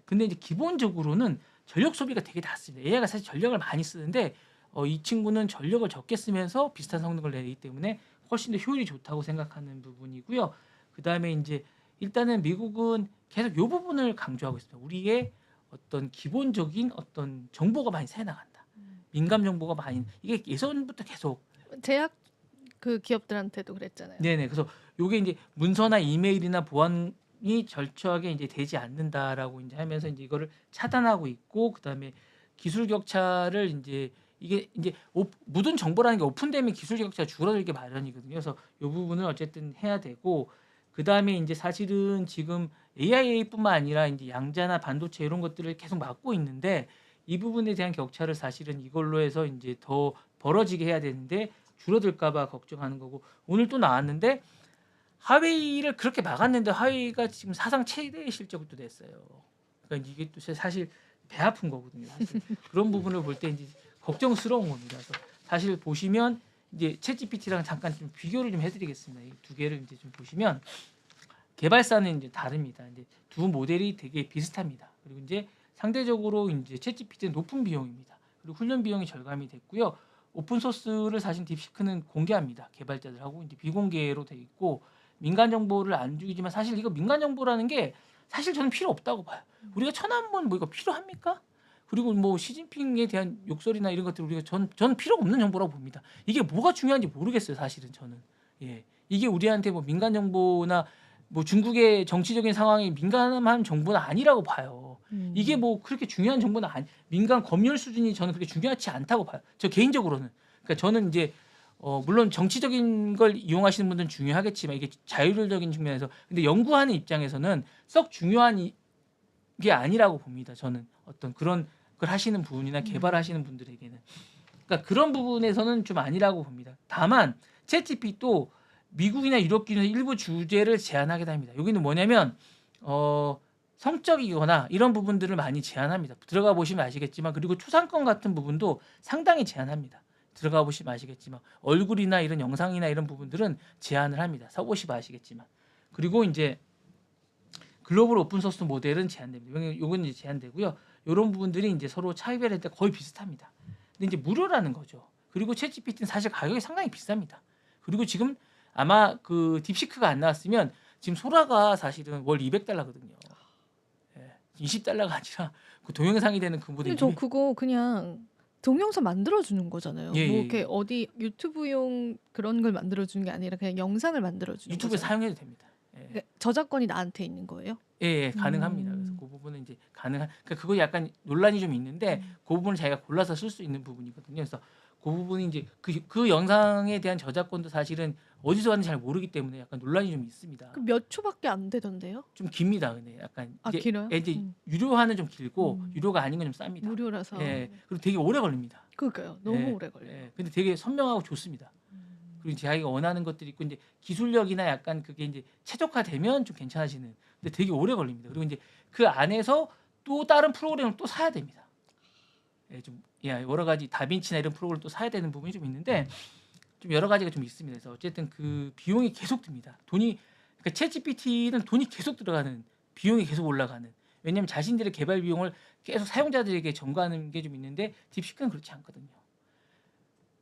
근데 이제 기본적으로는 전력 소비가 되게 낮습니다. AI가 사실 전력을 많이 쓰는데 이 친구는 전력을 적게 쓰면서 비슷한 성능을 내기 때문에 훨씬 더 효율이 좋다고 생각하는 부분이고요. 그 다음에 이제 일단은 미국은 계속 이 부분을 강조하고 있습니다. 우리의 어떤 기본적인 어떤 정보가 많이 새나간다. 민감 정보가 많이 이게 예전부터 계속 제약 그 기업들한테도 그랬잖아요. 네네. 그래서 요게 이제 문서나 이메일이나 보안이 절저하게 이제 되지 않는다라고 이제 하면서 이제 이거를 차단하고 있고 그다음에 기술 격차를 이제 이게 이제 모든 정보라는 게 오픈되면 기술 격차가 줄어들게 마련이거든요. 그래서 요 부분을 어쨌든 해야 되고 그다음에 이제 사실은 지금 AI뿐만 아니라 이제 양자나 반도체 이런 것들을 계속 막고 있는데 이 부분에 대한 격차를 사실은 이걸로 해서 이제 더 벌어지게 해야 되는데 줄어들까봐 걱정하는 거고 오늘 또 나왔는데 하웨이를 그렇게 막았는데 하웨이가 지금 사상 최대 실적을 또 냈어요. 그러니까 이게 또 사실 배 아픈 거거든요. 사실. 그런 부분을 볼 때 이제 걱정스러운 겁니다. 그래서 사실 보시면 이제 챗GPT랑 잠깐 좀 비교를 좀 해드리겠습니다. 이 두 개를 이제 좀 보시면 개발사는 이제 다릅니다. 이제 두 모델이 되게 비슷합니다. 그리고 이제 상대적으로 이제 챗GPT는 높은 비용입니다. 그리고 훈련 비용이 절감이 됐고요. 오픈 소스를 사실 딥시크는 공개합니다. 개발자들하고 이제 비공개로 돼 있고 민간 정보를 안 주지만 사실 이거 민간 정보라는 게 사실 저는 필요 없다고 봐요. 우리가 천안문 뭐 이거 필요합니까? 그리고 뭐 시진핑에 대한 욕설이나 이런 것들 우리가 저는 필요 없는 정보라고 봅니다. 이게 뭐가 중요한지 모르겠어요. 사실은 저는 이게 우리한테 뭐 민간 정보나 뭐 중국의 정치적인 상황이 민감한 정보는 아니라고 봐요. 이게 뭐 그렇게 중요한 정보는 민간 검열 수준이 저는 그렇게 중요하지 않다고 봐요. 저 개인적으로는. 그러니까 저는 이제 물론 정치적인 걸 이용하시는 분들은 중요하겠지만 이게 자율적인 측면에서 근데 연구하는 입장에서는 썩 중요한 게 아니라고 봅니다. 저는 어떤 그런 걸 하시는 분이나 개발하시는 분들에게는 그러니까 그런 부분에서는 좀 아니라고 봅니다. 다만 챗GPT도 미국이나 유럽 기준에서 일부 주제를 제한하게 됩니다. 여기는 뭐냐면 성적이거나 이런 부분들을 많이 제한합니다. 들어가 보시면 아시겠지만 그리고 초상권 같은 부분도 상당히 제한합니다. 들어가 보시면 아시겠지만 얼굴이나 이런 영상이나 이런 부분들은 제한을 합니다. 써보시면 아시겠지만 그리고 이제 글로벌 오픈 소스 모델은 제한됩니다. 요건 이제 제한되고요. 이런 부분들이 이제 서로 차이별할 때 거의 비슷합니다. 근데 이제 무료라는 거죠. 그리고 챗GPT는 사실 가격이 상당히 비쌉니다. 그리고 지금 아마 그 딥시크가 안 나왔으면 지금 소라가 사실은 월 $200거든요. $20가 아니라 그 동영상이 되는 그 근데 저 모델이 그거 그냥 동영상 만들어주는 거잖아요. 예, 뭐 예, 이렇게 예. 어디 유튜브용 그런 걸 만들어주는 게 아니라 그냥 영상을 만들어주는 유튜브에 거잖아요. 사용해도 됩니다. 예. 그러니까 저작권이 나한테 있는 거예요? 예, 예, 가능합니다. 그래서 그 부분은 이제 가능한, 그러니까 그거 약간 논란이 좀 있는데 그 부분을 자기가 골라서 쓸 수 있는 부분이거든요. 그래서 그 부분이 이제 그 영상에 대한 저작권도 사실은 어디서 왔는지 잘 모르기 때문에 약간 논란이 좀 있습니다. 그 몇 초밖에 안 되던데요? 좀 깁니다. 근데 약간 아 이게 길어요? 이제 유료화는 좀 길고 음. 유료가 아닌 건 좀 쌉니다. 무료라서. 예, 그리고 되게 오래 걸립니다. 그러니까요. 너무 예, 오래 걸려요. 예, 근데 되게 선명하고 좋습니다. 그리고 자기가 원하는 것들이 있고 이제 기술력이나 약간 그게 이제 최적화되면 좀 괜찮아지는. 근데 되게 오래 걸립니다. 그리고 이제 그 안에서 또 다른 프로그램을 또 사야 됩니다. 예, 좀 여러 가지 다빈치나 이런 프로그램을 또 사야 되는 부분이 좀 있는데 좀 여러 가지가 좀 있습니다. 그래서 어쨌든 그 비용이 계속 듭니다. 그러니까 챗GPT는 돈이 계속 들어가는, 비용이 계속 올라가는. 왜냐하면 자신들의 개발 비용을 계속 사용자들에게 전가하는 게 좀 있는데 딥시크는 그렇지 않거든요.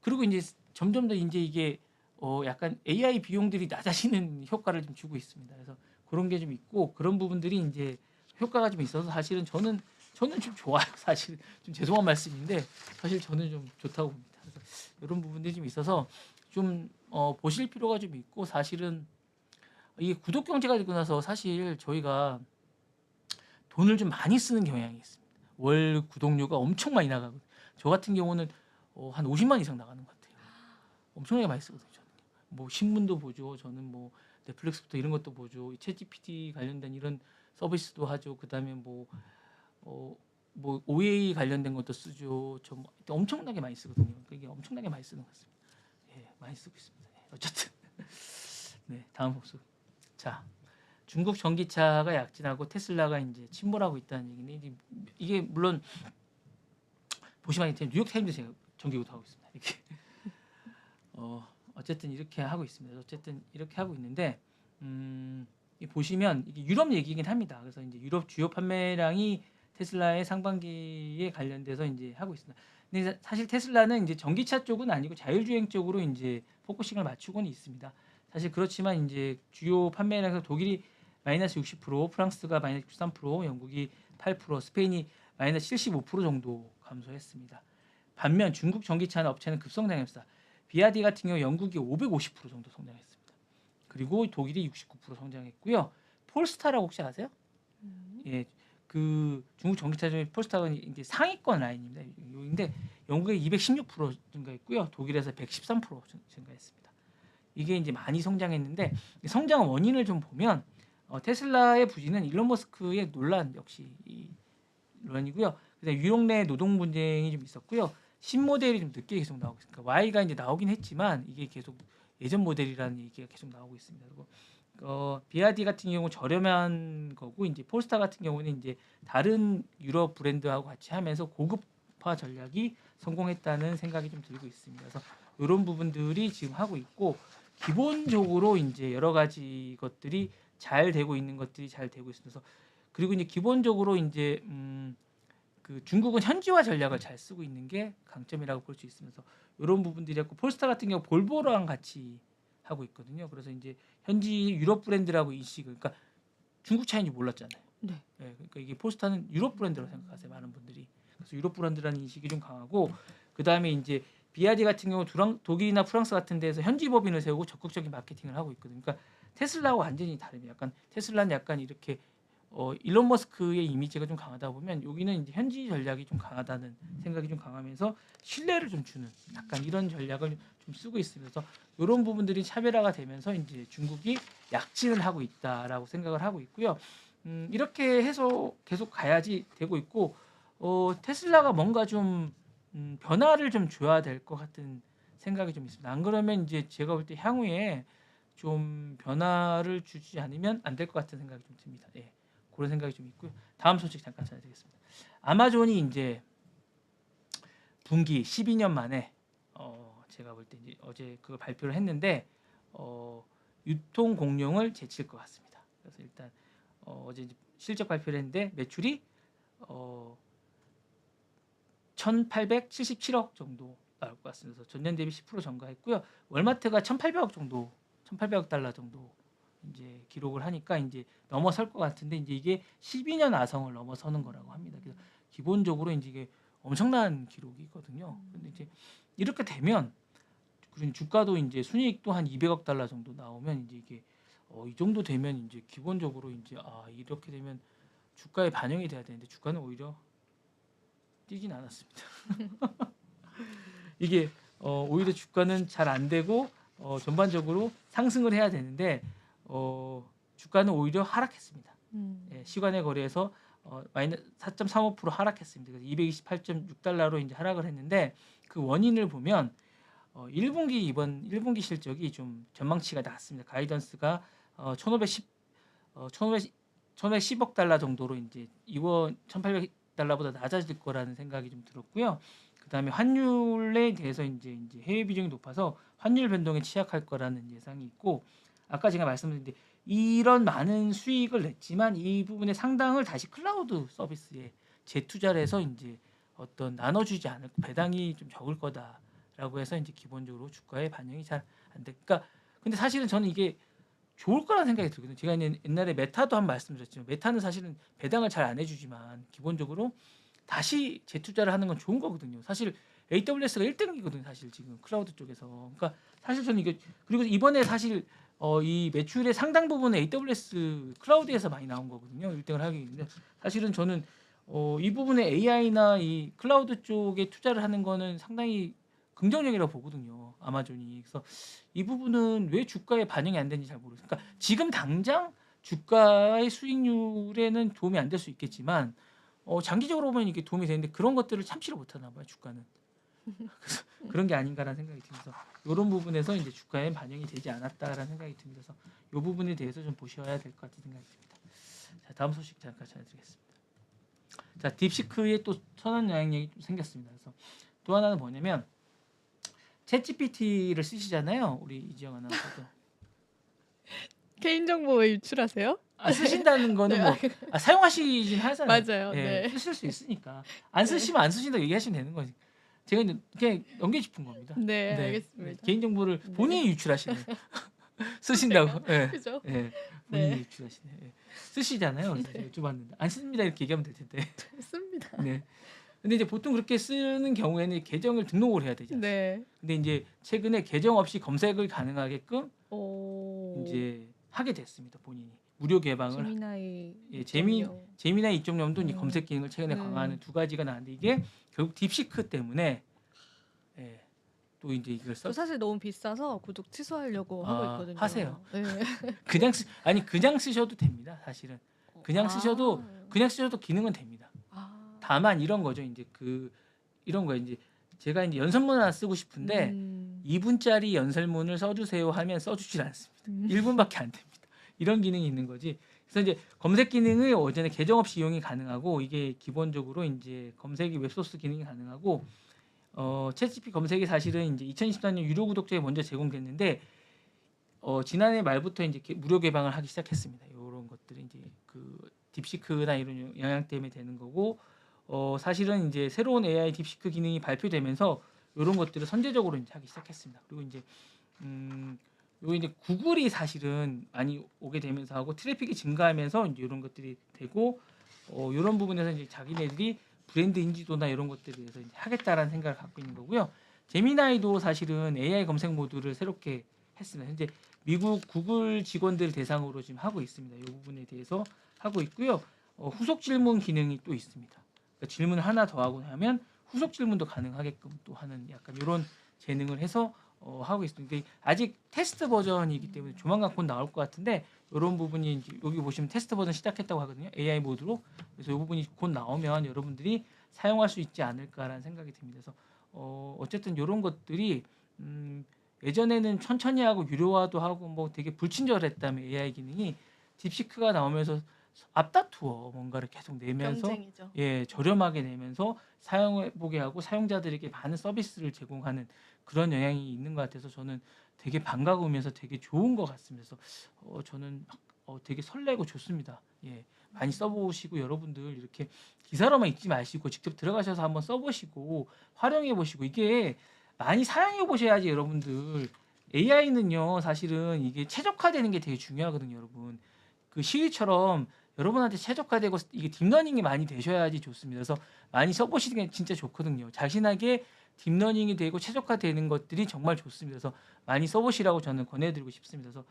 그리고 이제 점점 더 이제 이게 약간 AI 비용들이 낮아지는 효과를 좀 주고 있습니다. 그래서 그런 게 좀 있고 그런 부분들이 이제 효과가 좀 있어서 사실은 저는 좀 좋아요. 사실 좀 죄송한 말씀인데 사실 저는 좀 좋다고 봅니다. 그래서 이런 부분들이 좀 있어서 좀 보실 필요가 좀 있고 사실은 이게 구독 경제가 되고 나서 사실 저희가 돈을 좀 많이 쓰는 경향이 있습니다. 월 구독료가 엄청 많이 나가고 저 같은 경우는 한 50만 이상 나가는 것 같아요. 엄청나게 많이 쓰거든요. 저는. 뭐 신문도 보죠. 저는 뭐 넷플릭스부터 이런 것도 보죠. 챗GPT 관련된 이런 서비스도 하죠. 그다음에 뭐 OA 관련된 것도 쓰죠. 저 엄청나게 많이 쓰거든요. 그게 엄청나게 많이 쓰는 것 같습니다. 예, 많이 쓰고 있습니다. 예, 어쨌든 네, 다음 복수. 자, 중국 전기차가 약진하고 테슬라가 이제 침몰하고 있다는 얘기인데 이게 물론 보시면 이제 뉴욕타임즈 제가 정기구도 하고 있습니다. 이렇게 어쨌든 이렇게 하고 있습니다. 어쨌든 이렇게 하고 있는데 보시면 이게 유럽 얘기긴 합니다. 그래서 이제 유럽 주요 판매량이 테슬라의 상반기에 관련돼서 이제 하고 있습니다. 근데 사실 테슬라는 이제 전기차 쪽은 아니고 자율주행 쪽으로 이제 포커싱을 맞추고는 있습니다. 사실 그렇지만 이제 주요 판매량에서 독일이 마이너스 60%, 프랑스가 마이너스 63%, 영국이 8%, 스페인이 마이너스 75% 정도 감소했습니다. 반면 중국 전기차 업체는 급성장했습니다. 비아디 같은 경우 영국이 550% 정도 성장했습니다. 그리고 독일이 69% 성장했고요. 폴스타라고 혹시 아세요? 예, 그 중국 전기차 중에 폴스타가 이제 상위권 라인입니다. 근데 영국에 216% 증가했고요. 독일에서 113% 증가했습니다. 이게 이제 많이 성장했는데 성장 원인을 좀 보면 테슬라의 부진은 일론 머스크의 논란 역시 이 논란이고요. 그다음 유럽 내 노동 분쟁이 좀 있었고요. 신모델이 좀 늦게 계속 나오고 있습니다. 그러니까 Y가 이제 나오긴 했지만 이게 계속 예전 모델이라는 얘기가 계속 나오고 있습니다. 그리고 비아디 같은 경우 저렴한 거고 이제 폴스타 같은 경우는 이제 다른 유럽 브랜드하고 같이 하면서 고급화 전략이 성공했다는 생각이 좀 들고 있습니다. 그래서 이런 부분들이 지금 하고 있고 기본적으로 이제 여러 가지 것들이 잘 되고 있는 것들이 잘 되고 있어서 그리고 이제 기본적으로 이제 그 중국은 현지화 전략을 잘 쓰고 있는 게 강점이라고 볼 수 있으면서 이런 부분들이었고 폴스타 같은 경우 볼보랑 같이 하고 있거든요. 그래서 이제 현지 유럽 브랜드라고 인식을 그러니까 중국 차인지 몰랐잖아요. 네. 네, 그러니까 이게 폴스타는 유럽 브랜드라고 생각하세요. 많은 분들이. 그래서 유럽 브랜드라는 인식이 좀 강하고 그다음에 이제 비아디 같은 경우 독일이나 프랑스 같은 데서 현지 법인을 세우고 적극적인 마케팅을 하고 있거든요. 그러니까 테슬라하고 완전히 다릅니다. 약간 테슬라는 약간 이렇게 일론 머스크의 이미지가 좀 강하다 보면 여기는 이제 현지 전략이 좀 강하다는 생각이 좀 강하면서 신뢰를 좀 주는 약간 이런 전략을 좀 쓰고 있습니다. 그래서 이런 부분들이 차별화가 되면서 이제 중국이 약진을 하고 있다라고 생각을 하고 있고요. 이렇게 해서 계속 가야지 되고 있고 테슬라가 뭔가 좀 변화를 좀 줘야 될 것 같은 생각이 좀 있습니다. 안 그러면 이제 제가 볼 때 향후에 좀 변화를 주지 않으면 안 될 것 같은 생각이 좀 듭니다. 예. 그런 생각이 좀 있고요. 다음 소식 잠깐 전해드리겠습니다. 아마존이 이제 분기 12년 만에 제가 볼 때 이제 어제 그걸 발표를 했는데 유통 공룡을 제칠 것 같습니다. 그래서 일단 어제 이제 실적 발표를 했는데 매출이 1,877억 정도 나올 것 같습니다. 그래서 전년 대비 10% 증가했고요. 월마트가 1,800억 정도, 1,800억 달러 정도 이제 기록을 하니까 이제 넘어설 것 같은데 이제 이게 12년 아성을 넘어서는 거라고 합니다. 그래서 기본적으로 이제 이게 엄청난 기록이거든요. 근데 이제 이렇게 되면 그리고 주가도 이제 순이익도 한 200억 달러 정도 나오면 이제 이게 이 정도 되면 이제 기본적으로 이제 이렇게 되면 주가에 반영이 돼야 되는데 주가는 오히려 뛰진 않았습니다. 이게 오히려 주가는 잘 안 되고 전반적으로 상승을 해야 되는데 주가는 오히려 하락했습니다. 예, 시간의 거래에서 마이너스 4.35% 하락했습니다. 그래서 228.6달러로 이제 하락을 했는데 그 원인을 보면 1분기 이번 1분기 실적이 좀 전망치가 낮습니다. 가이던스가 1,510억 달러 정도로 이제 이번 1,800달러보다 낮아질 거라는 생각이 좀 들었고요. 그다음에 환율에 대해서 이제 해외 비중이 높아서 환율 변동에 취약할 거라는 예상이 있고 아까 제가 말씀드린 이런 많은 수익을 냈지만 이 부분의 상당을 다시 클라우드 서비스에 재투자를 해서 이제 어떤 나눠주지 않을 배당이 좀 적을 거다라고 해서 이제 기본적으로 주가에 반영이 잘 안 돼. 그러니까 근데 사실은 저는 이게 좋을 거라는 생각이 들거든요. 제가 옛날에 메타도 한 말씀드렸지만 메타는 사실은 배당을 잘 안 해주지만 기본적으로 다시 재투자를 하는 건 좋은 거거든요. 사실 AWS가 1등이거든요. 사실 지금 클라우드 쪽에서. 그러니까 사실 저는 이게 그리고 이번에 사실 이 매출의 상당 부분은 AWS 클라우드에서 많이 나온 거거든요. 1등을 하기 위해. 사실은 저는 이 부분에 AI나 이 클라우드 쪽에 투자를 하는 거는 상당히 긍정적이라고 보거든요. 아마존이. 그래서 이 부분은 왜 주가에 반영이 안 되는지 잘 모르겠어요. 그러니까 지금 당장 주가의 수익률에는 도움이 안 될 수 있겠지만 장기적으로 보면 이게 도움이 되는데 그런 것들을 참지를 못하나 봐요. 주가는. 그래서 그런 게 아닌가라는 생각이 들면서 이런 부분에서 이제 주가에 반영이 되지 않았다라는 생각이 듭니다. 그래서 이 부분에 대해서 좀 보셔야 될 것 같은 생각이 듭니다. 자, 다음 소식 잠깐 전해드리겠습니다. 자, 딥시크에 또 선한 영향력이 좀 생겼습니다. 그래서 또 하나는 뭐냐면 챗GPT를 쓰시잖아요. 우리 이지영 아나운서도. 개인정보 왜 유출하세요? 쓰신다는 거는 네, 뭐 사용하시긴 하잖아요. 맞아요. 예, 네. 쓰실 수 있으니까 안 쓰시면 안 쓰신다고 얘기하시면 되는 거지. 제가 이제 그냥 연계 짚은 겁니다. 네, 알겠습니다. 개인 정보를 네. 본인이 유출하시네. 쓰신다고. 예. 그죠? 예. 본인이 네. 유출하시네. 예. 쓰시잖아요. 그래서 제가 여쭤봤는데 안 씁니다 이렇게 얘기하면 될 텐데. 씁니다. 네. 근데 이제 보통 그렇게 쓰는 경우에는 계정을 등록을 해야 되지 않습니까? 네. 근데 이제 최근에 계정 없이 검색을 가능하게끔 오. 이제 하게 됐습니다. 본인이 무료 개방을 제미나이. 예, 제미나이 2.0도 이제 음. 검색 기능을 최근에 네. 강화하는 두 가지가 나왔는데 이게 결국 딥시크 때문에 또 이제 이걸 저 사실 너무 비싸서 구독 취소하려고 하고 있거든요. 하세요. 네. 그냥 쓰셔도 됩니다. 사실은 그냥 쓰셔도 기능은 됩니다. 다만 이런 거죠. 이제 이런 거 이제 제가 이제 연설문 하나 쓰고 싶은데 2분짜리 연설문을 써주세요 하면 써주질 않습니다. 1분밖에 안 됩니다. 이런 기능이 있는 거지. 그래서 이제 검색 기능이 오전에 계정 없이 이용이 가능하고 이게 기본적으로 이제 검색이 웹소스 기능이 가능하고 챗GPT 검색이 사실은 이제 2024년 유료 구독자에 먼저 제공됐는데 지난해 말부터 이제 무료 개방을 하기 시작했습니다. 이런 것들이 이제 그 딥시크나 이런 영향 때문에 되는 거고 사실은 이제 새로운 AI 딥시크 기능이 발표되면서 이런 것들을 선제적으로 이제 하기 시작했습니다. 그리고 이제 요 이제 구글이 사실은 많이 오게 되면서 하고 트래픽이 증가하면서 이제 이런 것들이 되고 이런 부분에서 이제 자기네들이 브랜드 인지도나 이런 것들에 대해서 이제 하겠다라는 생각을 갖고 있는 거고요. 제미나이도 사실은 AI 검색 모드를 새롭게 했습니다. 현재 미국 구글 직원들 대상으로 지금 하고 있습니다. 이 부분에 대해서 하고 있고요. 후속 질문 기능이 또 있습니다. 그러니까 질문을 하나 더 하고 나면 후속 질문도 가능하게끔 또 하는 약간 이런 재능을 해서 하고 있습니다. 아직 테스트 버전이기 때문에 조만간 곧 나올 것 같은데 이런 부분이 이제 여기 보시면 테스트 버전 시작했다고 하거든요. AI 모드로. 그래서 이 부분이 곧 나오면 여러분들이 사용할 수 있지 않을까라는 생각이 듭니다. 그래서 어쨌든 이런 것들이 예전에는 천천히 하고 유료화도 하고 뭐 되게 불친절했다면 AI 기능이 딥시크가 나오면서 앞다투어 뭔가를 계속 내면서 경쟁이죠. 저렴하게 내면서 사용해 보게 하고 사용자들에게 많은 서비스를 제공하는 그런 영향이 있는 것 같아서 저는 되게 반가우면서 되게 좋은 것 같습니다. 그래서 저는 되게 설레고 좋습니다. 많이 써보시고 여러분들 이렇게 기사로만 읽지 마시고 직접 들어가셔서 한번 써보시고 활용해 보시고 이게 많이 사용해 보셔야지 여러분들 AI는요 사실은 이게 최적화되는 게 되게 중요하거든요, 여러분. 그 시리처럼 여러분한테 최적화되고 이게 딥러닝이 많이 되셔야지 좋습니다. 그래서 많이 써보시는 게 진짜 좋거든요. 자신에게 딥러닝이 되고 최적화되는 것들이 정말 좋습니다. 그래서 많이 써보시라고 저는 권해드리고 싶습니다. 그래서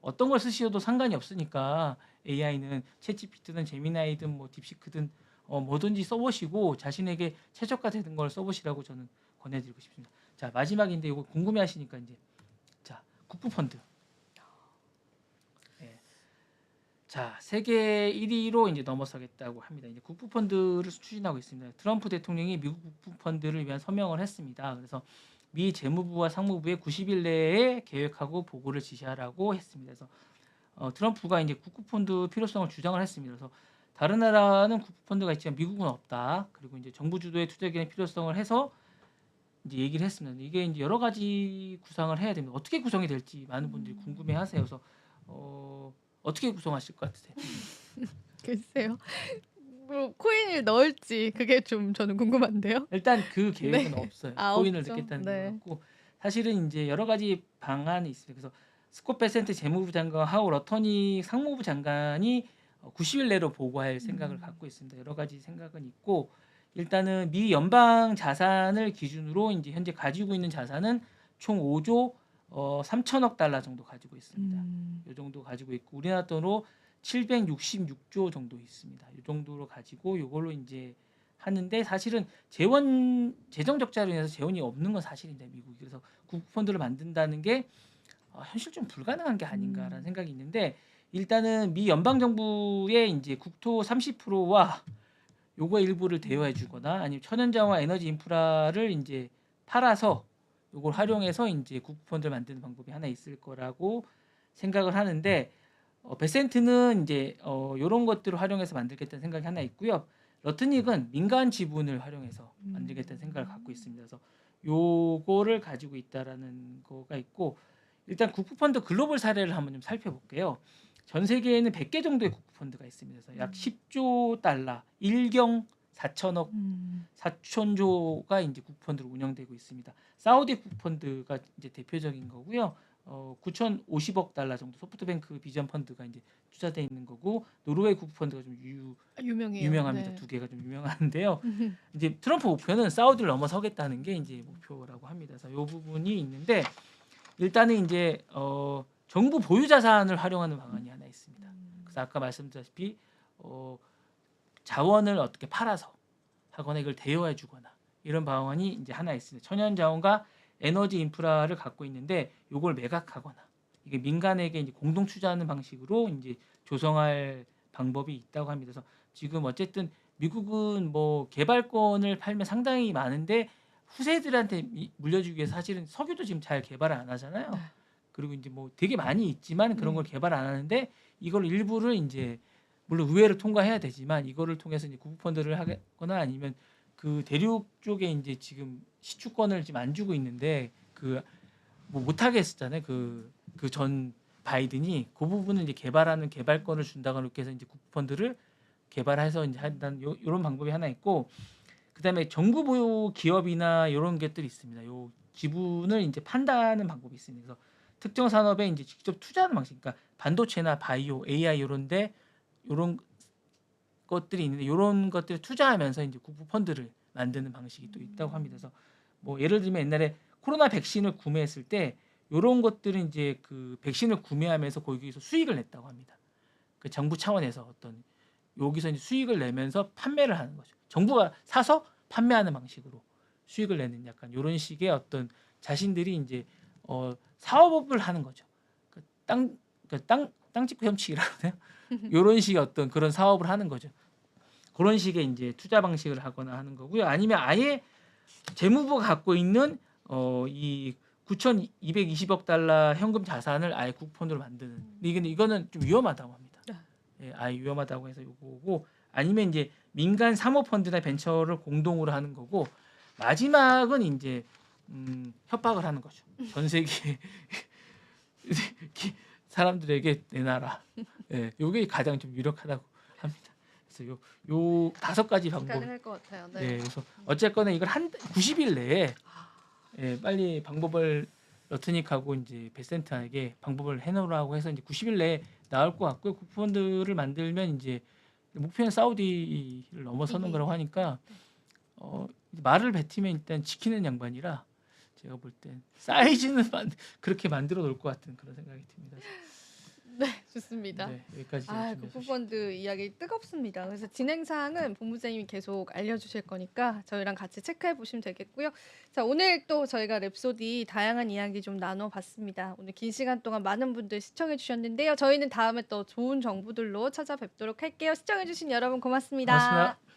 어떤 걸 쓰셔도 상관이 없으니까 AI는 챗GPT든 제미나이든 뭐 딥시크든 뭐든지 써보시고 자신에게 최적화되는 걸 써보시라고 저는 권해드리고 싶습니다. 자 마지막인데 이거 궁금해하시니까 이제 자 국부펀드. 예. 자 세계 1위로 이제 넘어서겠다고 합니다. 이제 국부펀드를 추진하고 있습니다. 트럼프 대통령이 미국 국부펀드를 위한 서명을 했습니다. 그래서 미 재무부와 상무부에 90일 내에 계획하고 보고를 지시하라고 했습니다. 그래서 트럼프가 이제 국부펀드 필요성을 주장을 했습니다. 그래서 다른 나라는 국부펀드가 있지만 미국은 없다. 그리고 이제 정부 주도의 투자 기반의 필요성을 해서 이제 얘기를 했습니다. 이게 이제 여러 가지 구상을 해야 됩니다. 어떻게 구성이 될지 많은 분들이 궁금해하세요. 그래서 어떻게 구성하실 것 같으세요? 글쎄요. 뭐 코인을 넣을지 그게 좀 저는 궁금한데요. 일단 그 계획은 네. 없어요. 아, 코인을 없죠. 넣겠다는 네. 게 없고 사실은 이제 여러 가지 방안이 있습니다. 그래서 스콧 베센트 재무부 장관, 하우 러터니 상무부 장관이 90일 내로 보고할 생각을 갖고 있습니다. 여러 가지 생각은 있고 일단은 미 연방 자산을 기준으로 이제 현재 가지고 있는 자산은 총 5조 3천억 달러 정도 가지고 있습니다. 이 정도 가지고 있고 우리나라 돈으로 766조 정도 있습니다. 이 정도로 가지고 이걸로 이제 하는데 사실은 재정 적자로 인해서 재원이 없는 건 사실인데 미국이 그래서 국부펀드를 만든다는 게 현실 좀 불가능한 게 아닌가라는 생각이 있는데 일단은 미 연방 정부의 이제 국토 30%와 요거 일부를 대여해 주거나 아니면 천연자원과 에너지 인프라를 이제 팔아서 요걸 활용해서 이제 국부펀드를 만드는 방법이 하나 있을 거라고 생각을 하는데 베센트는 이제 요런 것들을 활용해서 만들겠다는 생각이 하나 있고요. 러트닉은 민간 지분을 활용해서 만들겠다는 생각을 갖고 있습니다. 그래서 요거를 가지고 있다라는 거가 있고 일단 국부펀드 글로벌 사례를 한번 좀 살펴볼게요. 전 세계에는 100개 정도의 국부펀드가 있습니다. 그래서 약 10조 달러, 1경 4천억, 4천조가 이제 국부펀드로 운영되고 있습니다. 사우디 국부펀드가 이제 대표적인 거고요. 9,050억 달러 정도 소프트뱅크 비전 펀드가 이제 투자돼 있는 거고 노르웨이 국부펀드가 좀 유명해요. 유명합니다. 네. 두 개가 좀 유명한데요. 이제 트럼프 목표는 사우디를 넘어서겠다는 게 이제 목표라고 합니다. 그래서 이 부분이 있는데 일단은 이제 정부 보유 자산을 활용하는 방안이 하나 있습니다. 그래서 아까 말씀드렸다시피 자원을 어떻게 팔아서 하거나 이걸 대여해 주거나 이런 방안이 이제 하나 있습니다. 천연 자원과 에너지 인프라를 갖고 있는데 이걸 매각하거나 이게 민간에게 이제 공동 투자하는 방식으로 이제 조성할 방법이 있다고 합니다. 그래서 지금 어쨌든 미국은 뭐 개발권을 팔면 상당히 많은데 후세들한테 물려주기 위해서 사실은 석유도 지금 잘 개발을 안 하잖아요. 네. 그리고 이제 뭐 되게 많이 있지만 그런 네. 걸 개발 안 하는데 이걸 일부를 이제 물론 의회를 통과해야 되지만 이거를 통해서 이제 국부펀드를 하거나 아니면 그 대륙 쪽에 이제 지금 시추권을 지금 안 주고 있는데 그 뭐 못하게 했었잖아요. 그 전 바이든이 그 부분을 이제 개발하는 개발권을 준다고 이렇게 해서 이제 국부펀드를 개발해서 이제 한다는 요런 방법이 하나 있고 그다음에 정부 보유 기업이나 이런 것들이 있습니다. 요 지분을 이제 판다는 방법이 있습니다. 그래서 특정 산업에 이제 직접 투자하는 방식, 그러니까 반도체나 바이오, AI 이런데 이런 것들이 있는데 이런 것들을 투자하면서 이제 국부 펀드를 만드는 방식이 또 있다고 합니다. 그래서 뭐 예를 들면 옛날에 코로나 백신을 구매했을 때 이런 것들은 이제 그 백신을 구매하면서 거기서 수익을 냈다고 합니다. 그 정부 차원에서 어떤 여기서 이제 수익을 내면서 판매를 하는 거죠. 정부가 사서 판매하는 방식으로 수익을 내는 약간 이런 식의 어떤 자신들이 이제 사업을 하는 거죠. 땅 짓고 훔치기라고 해요. 이런 식의 어떤 그런 사업을 하는 거죠. 그런 식의 이제 투자 방식을 하거나 하는 거고요. 아니면 아예 재무부가 갖고 있는 이 9,220억 달러 현금 자산을 아예 국부펀드로 만드는. 근데 이거는 좀 위험하다고 합니다. 예, 아예 위험하다고 해서 요거고 아니면 이제 민간 사모펀드나 벤처를 공동으로 하는 거고 마지막은 이제 협박을 하는 거죠. 전 세계 사람들에게 내놔라. 예, 요게 가장 좀 유력하다고 합니다. 그래서 요 5가지 방법. 가능할 것 같아요. 네. 예, 그래서 어쨌거나 이걸 90일 내에 예, 빨리 방법을 러트닉하고 이제 베센트에게 방법을 해놓으라고 해서 이제 90일 내에 나올 것 같고요. 쿠폰들을 만들면 이제 목표는 사우디를 넘어서는 이게 거라고 하니까 이제 말을 뱉으면 일단 지키는 양반이라 제가 볼 땐 사이즈는 그렇게 만들어 놓을 것 같은 그런 생각이 듭니다. 네, 좋습니다. 네, 여기까지 제가 아, 준비했습니다. 국부펀드 이야기 뜨겁습니다. 그래서 진행 사항은 본부장님이 계속 알려주실 거니까 저희랑 같이 체크해 보시면 되겠고요. 자, 오늘 또 저희가 랩소디 다양한 이야기 좀 나눠봤습니다. 오늘 긴 시간 동안 많은 분들 시청해 주셨는데요. 저희는 다음에 또 좋은 정보들로 찾아뵙도록 할게요. 시청해 주신 여러분 고맙습니다. 고맙습니다.